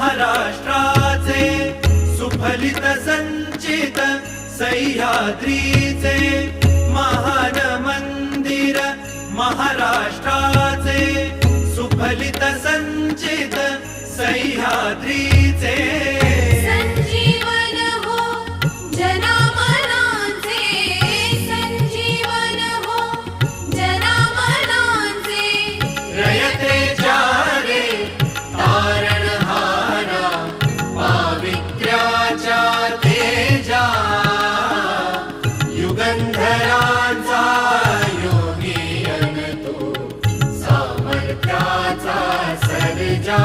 महाराष्ट्राचे सुफलित संचित सह्याद्रीचे महान मंदिर महाराष्ट्राचे सुफलित संचित सह्याद्रीचे संजीवन हो जनामनांचे संजीवन हो जनामनांचे रयतेच्या रे तारणहारा पावित्र्याच्या तेजा युगंधरांचा योगी अन तो सामर्थ्याचा सर्जा